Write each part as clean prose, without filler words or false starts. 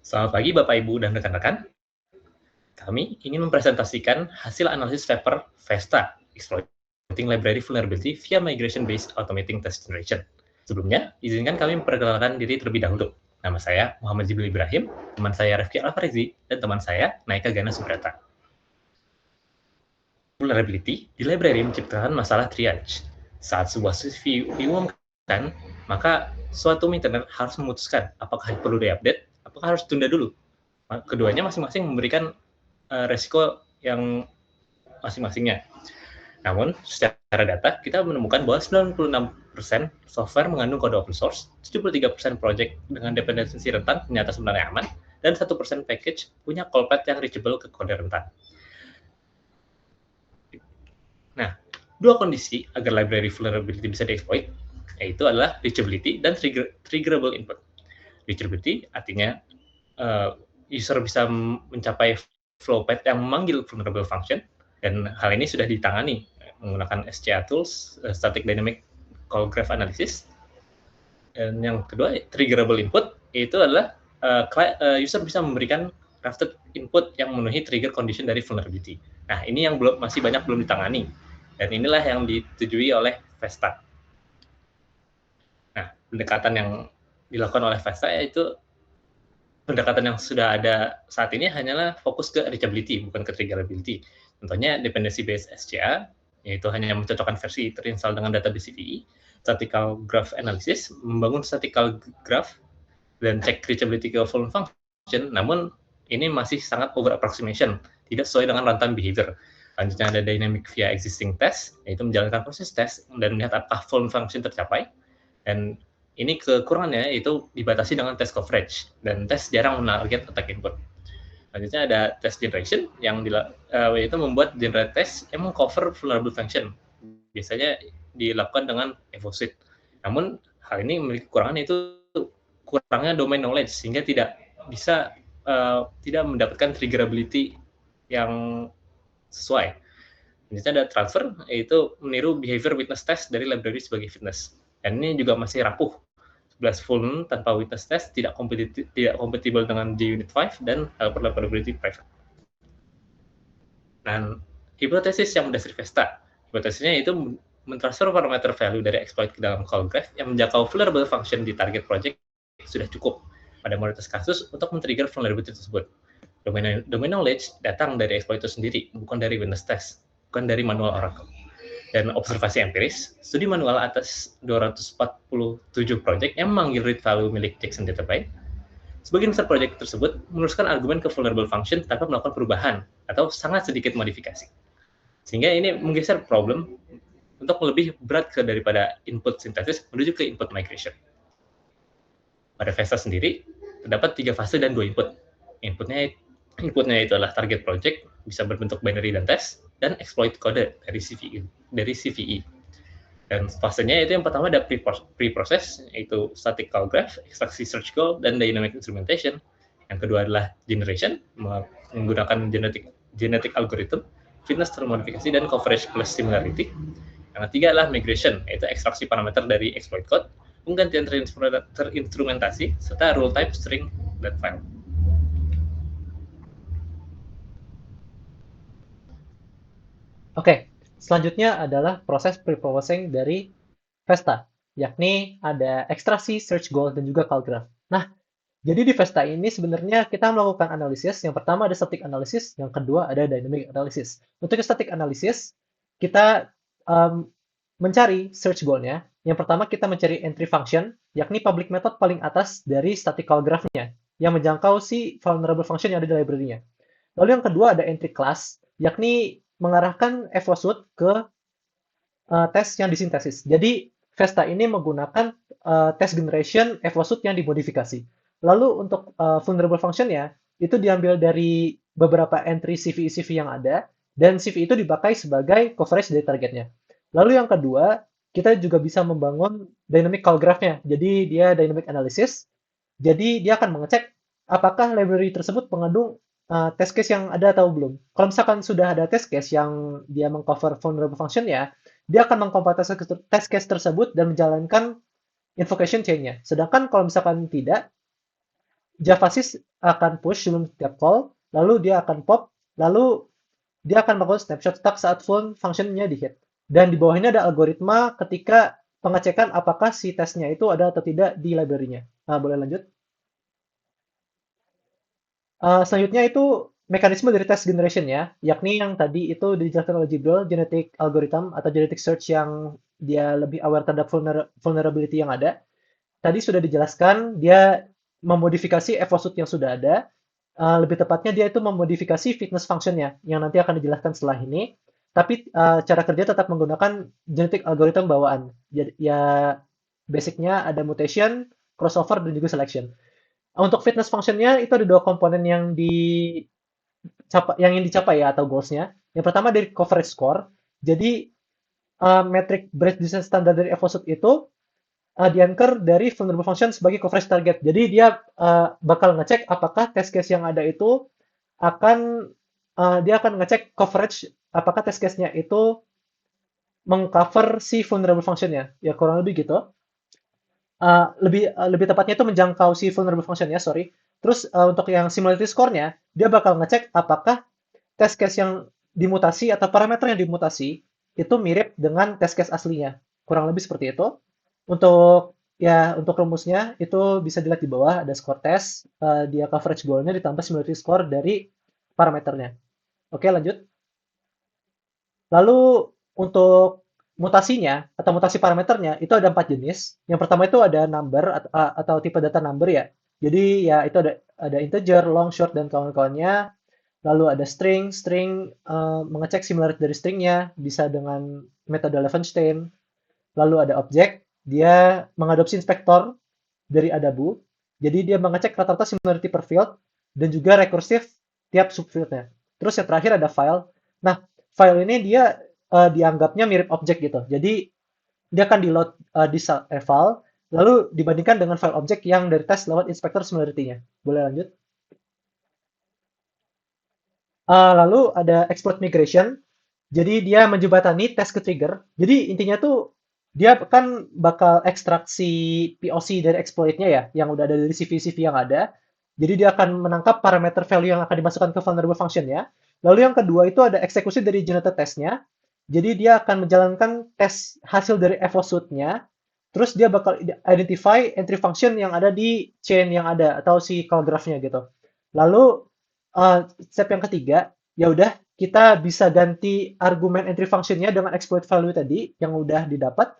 Selamat pagi Bapak, Ibu, dan rekan-rekan. Kami ingin mempresentasikan hasil analisis paper VESTA, Exploiting Library Vulnerability via Migration-Based Automating Test Generation. Sebelumnya, izinkan kami memperkenalkan diri terlebih dahulu. Nama saya Muhammad Jibril Ibrahim, teman saya Rifki Alfarizi, dan teman saya Naika Gana Subrata. Vulnerability di library menciptakan masalah triage. Saat sebuah CV diumumkan, maka suatu maintenance harus memutuskan apakah perlu diupdate, apakah harus tunda dulu. Keduanya masing-masing memberikan resiko yang masing-masingnya. Namun, secara data, kita menemukan bahwa 96% software mengandung kode open source, 73% project dengan dependensi rentan ternyata sebenarnya aman, dan 1% package punya call path yang reachable ke kode rentan. Nah, dua kondisi agar library vulnerability bisa diexploit, yaitu adalah reachability dan triggerable input. Reachability artinya user bisa mencapai flow path yang memanggil vulnerable function, dan hal ini sudah ditangani menggunakan SCA tools, Static Dynamic Call Graph Analysis. Dan yang kedua, triggerable input, itu adalah user bisa memberikan crafted input yang memenuhi trigger condition dari vulnerability. Nah, ini yang masih banyak belum ditangani, dan inilah yang ditujui oleh VESTA. Nah, pendekatan yang dilakukan oleh VESTA yaitu pendekatan yang sudah ada saat ini hanyalah fokus ke reachability, bukan ke triggerability. Contohnya dependency based SCA, yaitu hanya mencocokkan versi terinstall dengan database CVE, statistical graph analysis, membangun statistical graph, dan cek reachability ke full function, namun ini masih sangat over approximation, tidak sesuai dengan runtime behavior. Selanjutnya ada dynamic via existing test, yaitu menjalankan proses tes dan melihat apakah full function tercapai, dan ini kekurangannya itu dibatasi dengan test coverage, dan tes jarang menarget attack input. Selanjutnya ada test generation, yang yaitu membuat generate test yang mengcover vulnerable function. Biasanya dilakukan dengan EvoSuite. Namun, hal ini memiliki kekurangan, yaitu kurangnya domain knowledge, sehingga tidak bisa tidak mendapatkan triggerability yang sesuai. Selanjutnya ada transfer, yaitu meniru behavior witness test dari library sebagai fitness. Dan ini juga masih rapuh. 11 full tanpa witness test tidak kompatibel dengan JUnit 5 dan hyperlapability private. Dan hipotesis yang mendasari VESTA, hipotesisnya itu mentransfer parameter value dari exploit ke dalam call graph yang menjangkau vulnerable function di target project sudah cukup pada mayoritas kasus untuk men-trigger vulnerability tersebut. Domain knowledge datang dari exploit itu sendiri, bukan dari witness test, bukan dari manual Oracle. Dan observasi empiris, studi manual atas 247 project yang memanggil read value milik Jackson Database. Sebagian besar project tersebut meneruskan argumen ke vulnerable function tanpa melakukan perubahan atau sangat sedikit modifikasi. Sehingga ini menggeser problem untuk lebih berat daripada input sintesis menuju ke input migration. Pada VESTA sendiri, terdapat 3 fase dan 2 input. Inputnya itu adalah target project, bisa berbentuk binary dan test, dan exploit kode dari CVE. Dan fasenya itu yang pertama ada pre-process, yaitu static call graph, ekstraksi search goal, dan dynamic instrumentation. Yang kedua adalah generation, menggunakan genetic algorithm, fitness termodifikasi, dan coverage plus similarity. Yang ketiga adalah migration, yaitu ekstraksi parameter dari exploit code, penggantian terinstrumentasi, serta rule type, string, dan file. Oke, selanjutnya adalah proses pre-processing dari VESTA, yakni ada ekstraksi, search goal, dan juga call graph. Nah, jadi di VESTA ini sebenarnya kita melakukan analisis. Yang pertama ada static analysis, yang kedua ada dynamic analysis. Untuk static analysis, kita mencari search goal-nya. Yang pertama kita mencari entry function, yakni public method paling atas dari static call graph-nya, yang menjangkau si vulnerable function yang ada di library-nya. Lalu yang kedua ada entry class, yakni mengarahkan EvoSuite ke tes yang disintesis. Jadi VESTA ini menggunakan test generation EvoSuite yang dimodifikasi. Lalu untuk vulnerable function-nya, itu diambil dari beberapa entry CVE-CV yang ada, dan CV itu dipakai sebagai coverage dari targetnya. Lalu yang kedua, kita juga bisa membangun dynamic call graph-nya. Jadi dia dynamic analysis, jadi dia akan mengecek apakah library tersebut mengandung test case yang ada atau belum. Kalau misalkan sudah ada test case yang dia mengcover vulnerable function ya, dia akan mengkompilasi test case tersebut dan menjalankan invocation chain-nya. Sedangkan kalau misalkan tidak, Javasys akan push sebelum setiap call, lalu dia akan pop, lalu dia akan melakukan snapshot stuck saat full functionnya di hit. Dan di bawah ini ada algoritma ketika pengecekan apakah si tesnya itu ada atau tidak di library-nya. Nah, boleh lanjut. Selanjutnya itu mekanisme dari test generation ya, yakni yang tadi itu dijelaskan oleh Jibril, genetic algorithm atau genetic search yang dia lebih aware terhadap vulnerability yang ada. Tadi sudah dijelaskan, dia memodifikasi evosut yang sudah ada. Lebih tepatnya dia itu memodifikasi fitness functionnya, yang nanti akan dijelaskan setelah ini. Tapi cara kerja tetap menggunakan genetic algorithm bawaan. Jadi ya basicnya ada mutation, crossover, dan juga selection. Untuk fitness functionnya itu ada dua komponen yang dicapai ya atau goalsnya. Yang pertama dari coverage score. Jadi metric breach design standar dari evosut itu di-anchor dari vulnerable function sebagai coverage target. Jadi dia bakal ngecek apakah test case yang ada itu akan dia akan ngecek coverage apakah test case-nya itu mengcover si vulnerable function-nya. Ya kurang lebih gitu. Lebih tepatnya itu menjangkau si vulnerable function-nya, sorry. Terus untuk yang similarity score-nya, dia bakal ngecek apakah test case yang dimutasi atau parameter yang dimutasi itu mirip dengan test case aslinya. Kurang lebih seperti itu. Untuk rumusnya itu bisa dilihat di bawah ada score test, dia coverage goal-nya ditambah similarity score dari parameternya. Oke, lanjut. Lalu untuk mutasinya atau mutasi parameternya itu ada 4 jenis. Yang pertama itu ada number atau tipe data number ya. Jadi ya itu ada integer, long, short dan kawan-kawannya. Lalu ada string, mengecek similarity dari stringnya bisa dengan metode Levenshtein. Lalu ada objek, dia mengadopsi inspektor dari Adabu. Jadi dia mengecek rata-rata similarity per field dan juga rekursif tiap subfieldnya. Terus yang terakhir ada file. Nah, file ini dia dianggapnya mirip objek gitu. Jadi dia akan di-load di file, lalu dibandingkan dengan file objek yang dari tes lewat inspektor similarity-nya. Boleh lanjut? Lalu ada exploit migration. Jadi dia menjembatani tes ke trigger. Jadi intinya tuh dia kan bakal ekstraksi POC dari exploit-nya ya, yang udah ada dari CV-CV yang ada. Jadi dia akan menangkap parameter value yang akan dimasukkan ke vulnerable function-nya. Lalu yang kedua itu ada eksekusi dari generated test-nya. Jadi dia akan menjalankan tes hasil dari evosut-nya. Terus dia bakal identify entry function yang ada di chain yang ada atau si call graph-nya gitu. Lalu step yang ketiga, ya udah kita bisa ganti argumen entry function-nya dengan exploit value tadi yang udah didapat.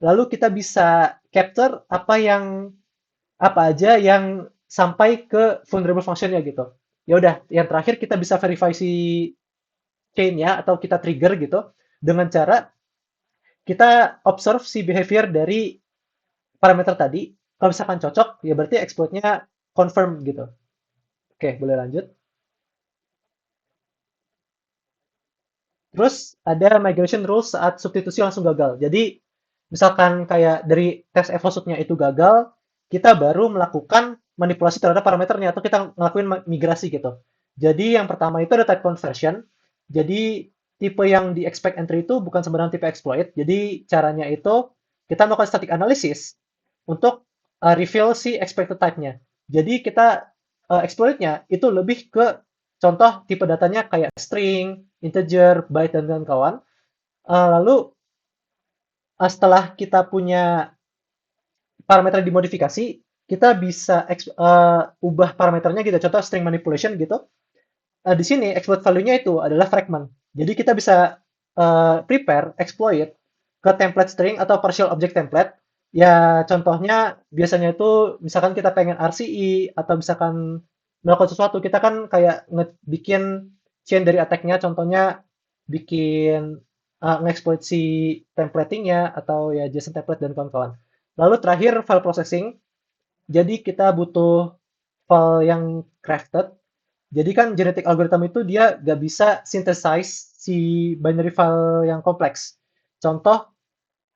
Lalu kita bisa capture apa aja yang sampai ke vulnerable function-nya gitu. Ya udah, yang terakhir kita bisa verify si chain-nya atau kita trigger gitu dengan cara kita observe si behavior dari parameter tadi. Kalau misalkan cocok, ya berarti exploit-nya confirm gitu. Oke, boleh lanjut. Terus ada migration rules saat substitusi langsung gagal. Jadi misalkan kayak dari tes evosutnya itu gagal, kita baru melakukan manipulasi terhadap parameternya atau kita ngelakuin migrasi gitu. Jadi yang pertama itu ada type conversion. Jadi tipe yang di expect entry itu bukan sembarang tipe exploit. Jadi caranya itu kita melakukan static analysis untuk reveal si expected type-nya. Jadi kita exploit-nya itu lebih ke contoh tipe datanya kayak string, integer, byte, dan kawan-kawan. Lalu setelah kita punya parameter dimodifikasi, kita bisa ubah parameternya gitu. Contoh string manipulation gitu. Di sini exploit value-nya itu adalah fragment. Jadi kita bisa prepare exploit ke template string atau partial object template. Ya contohnya biasanya itu misalkan kita pengen RCE atau misalkan melakukan sesuatu, kita kan kayak bikin chain dari attack-nya, contohnya bikin nge-exploit si templating-nya atau ya JSON template dan kawan-kawan. Lalu terakhir file processing. Jadi kita butuh file yang crafted. Jadi kan genetic algorithm itu dia nggak bisa synthesize si binary file yang kompleks. Contoh,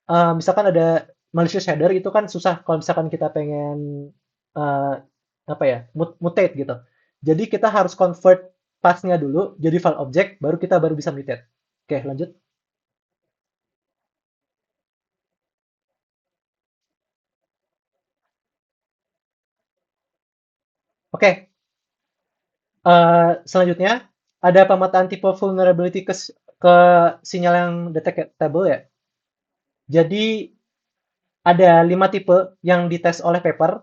misalkan ada malicious header itu kan susah kalau misalkan kita pengen uh, apa ya mutate gitu. Jadi kita harus convert path-nya dulu jadi file object, baru bisa mutate. Oke, lanjut. Oke, Selanjutnya ada pemetaan tipe vulnerability ke sinyal yang detectable ya. Jadi ada 5 tipe yang dites oleh paper,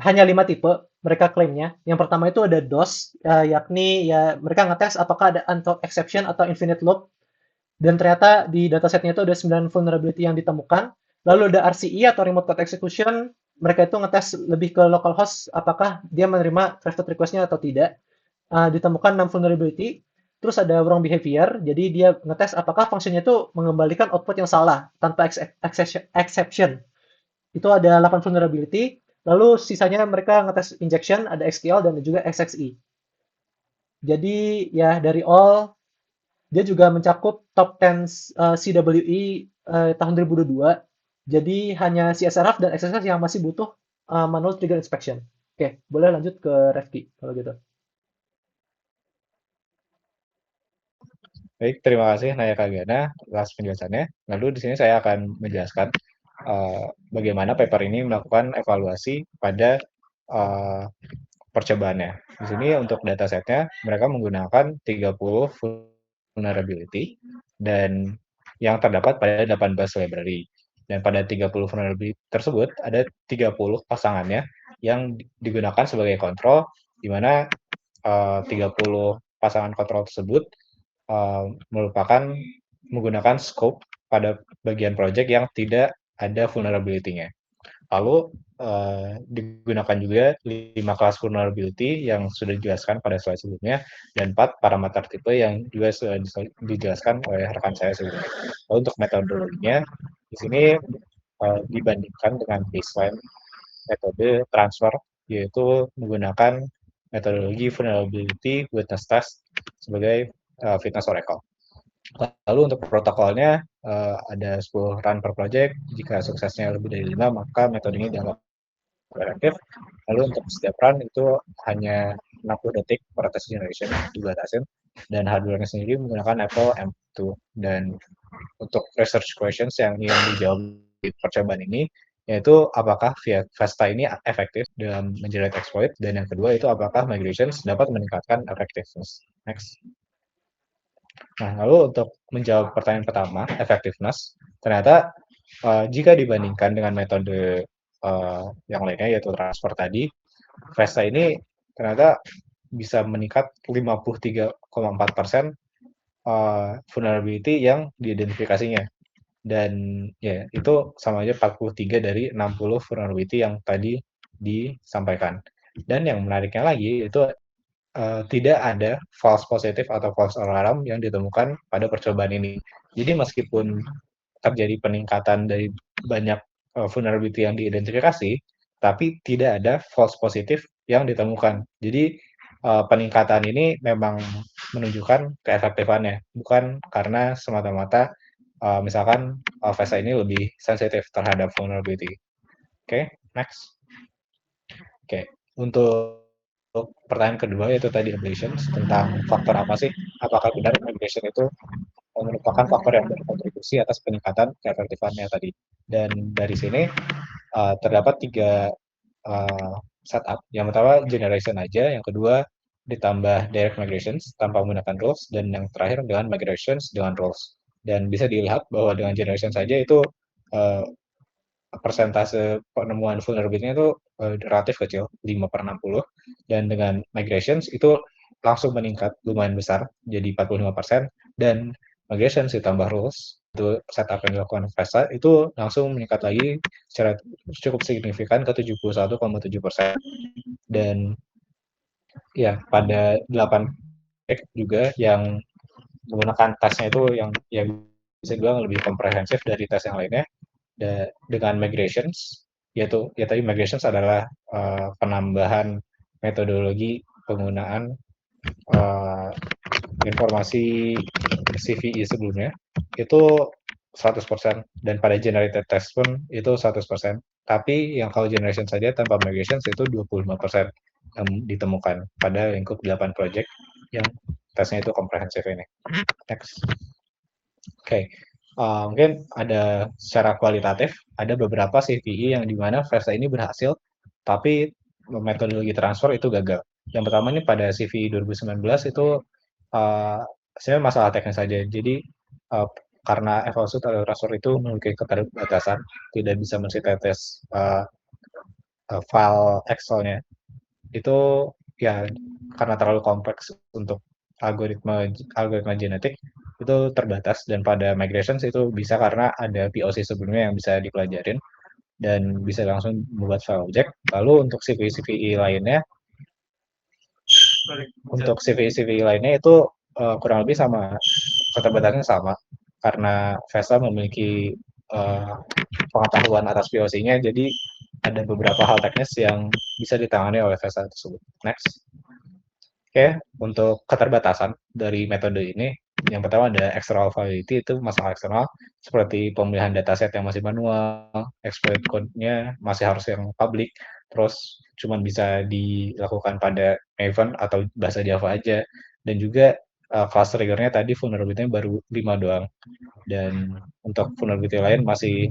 hanya 5 tipe mereka klaimnya. Yang pertama itu ada DOS, yakni ya mereka ngetes apakah ada unthought exception atau infinite loop, dan ternyata di datasetnya itu ada 9 vulnerability yang ditemukan. Lalu ada RCE atau remote code execution, mereka itu ngetes lebih ke localhost apakah dia menerima trusted request-nya atau tidak. Ditemukan 6 vulnerability. Terus ada wrong behavior, jadi dia ngetes apakah fungsinya itu mengembalikan output yang salah tanpa exception. Itu ada 8 vulnerability. Lalu sisanya mereka ngetes injection, ada XTL dan juga XXE. Jadi ya dari all dia juga mencakup top 10 CWE tahun 2022. Jadi hanya CSRF dan XSS yang masih butuh manual trigger inspection. Oke, boleh lanjut ke Refki kalau gitu. Baik, terima kasih Naya Kagana atas penjelasannya. Lalu di sini saya akan menjelaskan bagaimana paper ini melakukan evaluasi pada uh, percobaannya. Di sini untuk datasetnya mereka menggunakan 30 vulnerability dan yang terdapat pada 18 library. Dan pada 30 vulnerability tersebut ada 30 pasangannya yang digunakan sebagai kontrol, di mana 30 pasangan kontrol tersebut merupakan menggunakan scope pada bagian project yang tidak ada vulnerability-nya. Lalu digunakan juga 5 kelas vulnerability yang sudah dijelaskan pada slide sebelumnya dan 4 parameter tipe yang juga sudah dijelaskan oleh rekan saya sebelumnya. Lalu untuk metodologinya di sini dibandingkan dengan baseline metode transfer, yaitu menggunakan metodologi vulnerability witness test sebagai fitness oracle. Lalu untuk protokolnya ada 10 run per project. Jika suksesnya lebih dari 5, maka metode ini dianggap operatif. Lalu untuk setiap run itu hanya 60 detik per test generation dibatasin. Dan hardware-nya sendiri menggunakan Apple M2. Dan untuk research questions yang ingin dijawab di percobaan ini, yaitu apakah Vesta ini efektif dalam menjerat exploit, dan yang kedua itu apakah migrations dapat meningkatkan effectiveness. Next. Nah, lalu untuk menjawab pertanyaan pertama, effectiveness, ternyata jika dibandingkan dengan metode yang lainnya yaitu transfer tadi, Vesta ini ternyata bisa meningkat 53,4% vulnerability yang diidentifikasinya. Dan ya itu sama aja 43 dari 60 vulnerability yang tadi disampaikan. Dan yang menariknya lagi itu tidak ada false positive atau false alarm yang ditemukan pada percobaan ini. Jadi meskipun terjadi peningkatan dari banyak vulnerability yang diidentifikasi, tapi tidak ada false positive yang ditemukan. Jadi peningkatan ini memang menunjukkan keefektifannya, bukan karena semata-mata misalkan VESA ini lebih sensitif terhadap vulnerability. Oke, next. Oke, untuk pertanyaan kedua yaitu tadi ablations tentang faktor apa sih? Apakah benar ablation itu merupakan faktor yang berkontribusi atas peningkatan keefektifannya tadi? Dan dari sini terdapat 3 setup. Yang pertama generation aja, yang kedua ditambah direct migrations tanpa menggunakan rules, dan yang terakhir dengan migrations dengan rules. Dan bisa dilihat bahwa dengan generation saja itu uh, persentase penemuan vulnerability-nya itu relatif kecil, 5/60, dan dengan migrations itu langsung meningkat lumayan besar, jadi 45%, dan migrations ditambah rules, itu setup yang dilakukan Vesta, itu langsung meningkat lagi secara cukup signifikan ke 71,7%. Dan ya, pada 8 juga yang menggunakan tesnya itu yang bisa dibilang lebih komprehensif dari tes yang lainnya, dengan migrations, yaitu ya tadi migrations adalah penambahan metodologi penggunaan informasi CVE sebelumnya itu 100%, dan pada generated test pun itu 100%. Tapi yang kalau generation saja tanpa migrations itu 25% yang ditemukan pada lingkup 8 project yang tesnya itu komprehensif ini. Next. Oke, mungkin ada secara kualitatif, ada beberapa CVE yang dimana Vesta ini berhasil, tapi metodologi transfer itu gagal. Yang pertama ini pada CV 2019 itu sebenarnya masalah teknis saja. Jadi karena evaluasi atau rasur itu memiliki keterbatasan, tidak bisa mensintetis file Excel-nya. Itu ya karena terlalu kompleks untuk algoritma genetik itu terbatas, dan pada migrations itu bisa karena ada POC sebelumnya yang bisa dipelajarin dan bisa langsung membuat file object. Lalu untuk CVI lainnya itu kurang lebih sama, keterbatasannya sama karena Vesta memiliki pengetahuan atas POC-nya, jadi ada beberapa hal teknis yang bisa ditangani oleh Vesta tersebut. Next. Oke, untuk keterbatasan dari metode ini, yang pertama ada external validity, itu masalah eksternal, seperti pemilihan dataset yang masih manual, exploit code-nya masih harus yang public, terus cuma bisa dilakukan pada Maven atau bahasa Java aja, dan juga class trigger-nya tadi vulnerability-nya baru 5 doang, dan untuk vulnerability lain masih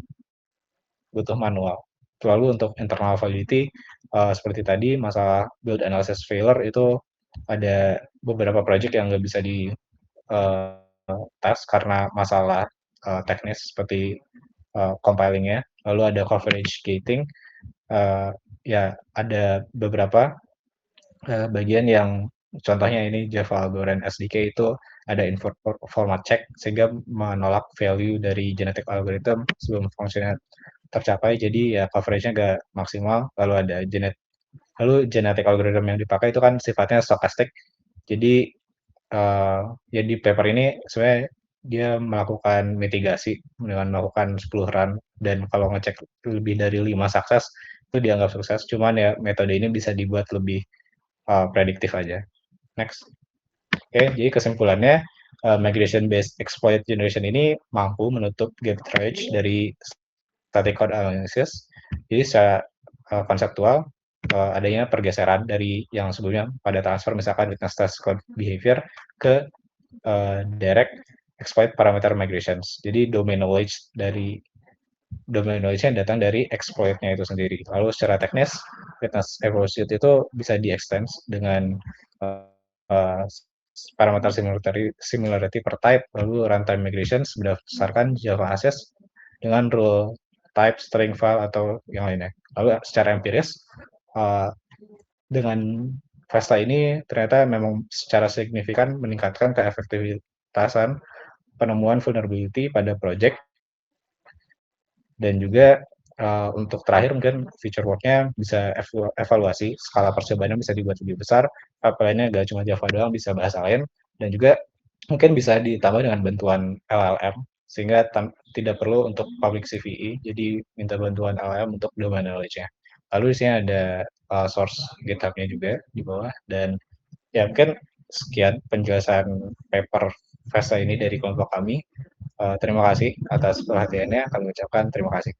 butuh manual. Lalu untuk internal validity, seperti tadi masalah build analysis failure itu ada beberapa project yang nggak bisa di tes karena masalah teknis seperti compilingnya. Lalu ada coverage gating, ya ada beberapa bagian yang contohnya ini Java Algorand SDK itu ada format check sehingga menolak value dari genetic algorithm sebelum fungsinya tercapai, jadi ya coveragenya nggak maksimal. Lalu genetic algorithm yang dipakai itu kan sifatnya stochastic, jadi ya di paper ini sebenarnya dia melakukan mitigasi dengan melakukan 10 run, dan kalau ngecek lebih dari 5 sukses itu dianggap sukses, cuman ya metode ini bisa dibuat lebih prediktif aja. Next. Oke, jadi kesimpulannya migration based exploit generation ini mampu menutup gap triage dari static code analysis. Jadi secara konseptual adanya pergeseran dari yang sebelumnya pada transfer misalkan witness test code behavior ke direct exploit parameter migrations. Jadi domain knowledge yang datang dari exploit-nya itu sendiri. Lalu secara teknis, witness evaluate itu bisa di-extend dengan uh, parameter similarity per type, lalu runtime migrations berdasarkan Java Access dengan rule type, string file, atau yang lainnya. Lalu secara empiris, dengan Vesta ini ternyata memang secara signifikan meningkatkan keefektivitasan penemuan vulnerability pada project, dan juga untuk terakhir mungkin feature work-nya bisa evaluasi, skala percobaannya bisa dibuat lebih besar, pipeline-nya nggak cuma Java doang, bisa bahasa lain, dan juga mungkin bisa ditambah dengan bantuan LLM, sehingga tidak perlu untuk public CVE, jadi minta bantuan LLM untuk domain knowledge-nya. Lalu di sini ada source GitHub-nya juga di bawah, dan ya mungkin sekian penjelasan paper Vesta ini dari kelompok kami. Terima kasih atas perhatiannya, kami ucapkan terima kasih.